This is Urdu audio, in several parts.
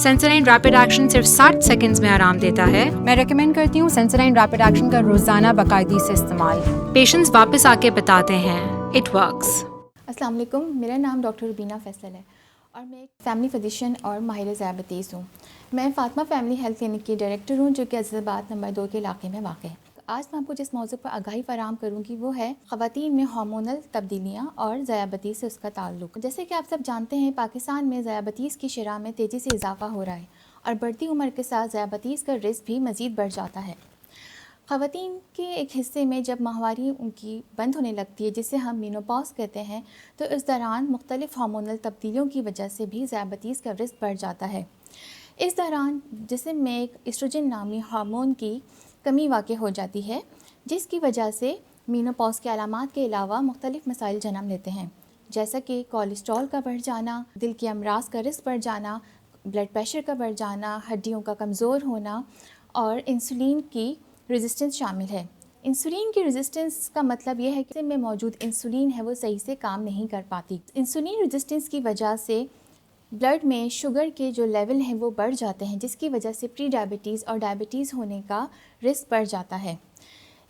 سینسوڈائن ریپڈ ایکشن صرف 60 سیکنڈز میں آرام دیتا ہے. میں ریکمینڈ کرتی ہوں سینسوڈائن ریپڈ ایکشن کا روزانہ باقاعدگی سے استعمال. پیشنٹس واپس آ کے بتاتے ہیں اٹ ورکس. السلام علیکم، میرا نام ڈاکٹر ربینہ فیصل ہے اور میں ایک فیملی فزیشین اور ماہر ذیابیطیس ہوں. میں فاطمہ فیملی ہیلتھ کلینک کی ڈائریکٹر ہوں جو کہ عزیز آباد نمبر 2 کے علاقے میں واقع ہے. آج میں آپ کو جس موضوع پر آگاہی فراہم کروں گی وہ ہے خواتین میں ہارمونل تبدیلیاں اور ذیابیطیس سے اس کا تعلق. جیسے کہ آپ سب جانتے ہیں پاکستان میں ذیابیطیس کی شرح میں تیزی سے اضافہ ہو رہا ہے اور بڑھتی عمر کے ساتھ ذیابیطیس کا رسک بھی مزید بڑھ جاتا ہے. خواتین کے ایک حصے میں جب ماہواری ان کی بند ہونے لگتی ہے جسے ہم مینوپاز کہتے ہیں تو اس دوران مختلف ہارمونل تبدیلیوں کی وجہ سے بھی ذیابیطیس کا رسک بڑھ جاتا ہے. اس دوران جسم میں ایک ایسٹروجن نامی ہارمون کی کمی واقع ہو جاتی ہے جس کی وجہ سے مینوپاز کے علامات کے علاوہ مختلف مسائل جنم لیتے ہیں جیسا کہ کولیسٹرول کا بڑھ جانا، دل کے امراض کا رسک بڑھ جانا، بلڈ پریشر کا بڑھ جانا، ہڈیوں کا کمزور ہونا اور انسولین کی ریزسٹنس شامل ہے. انسولین کی ریزسٹنس کا مطلب یہ ہے کہ جسم میں موجود انسولین ہے وہ صحیح سے کام نہیں کر پاتی. انسولین ریزسٹنس کی وجہ سے بلڈ میں شوگر کے جو لیول ہیں وہ بڑھ جاتے ہیں جس کی وجہ سے پری ڈائبٹیز اور ڈائبٹیز ہونے کا رسک بڑھ جاتا ہے.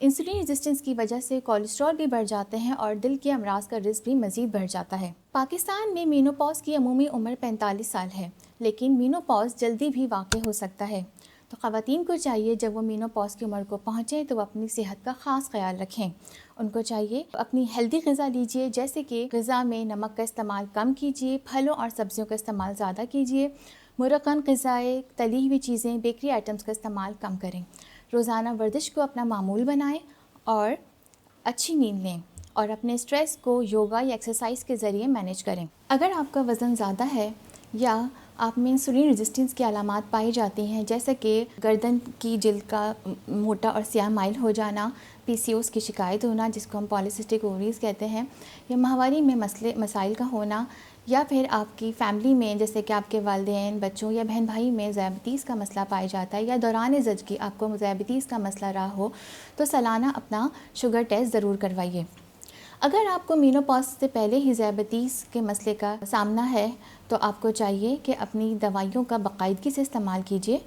انسولین ریزسٹنس کی وجہ سے کولیسٹرول بھی بڑھ جاتے ہیں اور دل کے امراض کا رسک بھی مزید بڑھ جاتا ہے. پاکستان میں مینوپاز کی عمومی عمر 45 سال ہے لیکن مینوپاز جلدی بھی واقع ہو سکتا ہے. تو خواتین کو چاہیے جب وہ مینوپاز کی عمر کو پہنچیں تو وہ اپنی صحت کا خاص خیال رکھیں. ان کو چاہیے اپنی ہیلدی غذا لیجیے جیسے کہ غذا میں نمک کا استعمال کم کیجیے، پھلوں اور سبزیوں کا استعمال زیادہ کیجیے، مرغن غذائیں، تلی ہوئی چیزیں، بیکری آئٹمس کا استعمال کم کریں. روزانہ ورزش کو اپنا معمول بنائیں اور اچھی نیند لیں اور اپنے اسٹریس کو یوگا یا ایکسرسائز کے ذریعے مینیج کریں. اگر آپ کا وزن زیادہ ہے یا آپ میں انسولین ریزسٹنس کی علامات پائی جاتی ہیں جیسے کہ گردن کی جلد کا موٹا اور سیاہ مائل ہو جانا، PCOS کی شکایت ہونا جس کو ہم پالیسسٹک اووریز کہتے ہیں، یا ماہواری میں مسائل کا ہونا، یا پھر آپ کی فیملی میں جیسے کہ آپ کے والدین، بچوں یا بہن بھائی میں ذیابیطیس کا مسئلہ پایا جاتا ہے، یا دوران زچگی آپ کو ذیابیطیس کا مسئلہ رہا ہو تو سالانہ اپنا شوگر ٹیسٹ ضرور کروائیے. اگر آپ کو مینوپاز سے پہلے ہی ذیابیطیس کے مسئلے کا سامنا ہے تو آپ کو چاہیے کہ اپنی دوائیوں کا باقاعدگی سے استعمال کیجیے،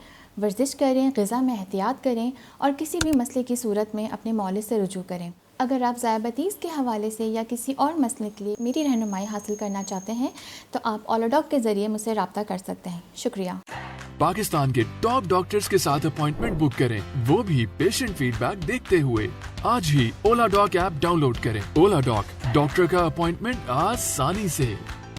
ورزش کریں، غذا میں احتیاط کریں اور کسی بھی مسئلے کی صورت میں اپنے مولد سے رجوع کریں. اگر آپ ذیابیطیس کے حوالے سے یا کسی اور مسئلے کے لیے میری رہنمائی حاصل کرنا چاہتے ہیں تو آپ اولاڈاک کے ذریعے مجھ سے رابطہ کر سکتے ہیں. شکریہ. پاکستان کے ٹاپ ڈاکٹرز کے ساتھ اپوائنٹمنٹ بک کریں، وہ بھی پیشنٹ فیڈ بیک دیکھتے ہوئے. آج ہی اولا ڈاک ایپ ڈاؤن لوڈ کریں. اولا ڈاک، ڈاکٹر کا اپوائنٹمنٹ آسانی سے.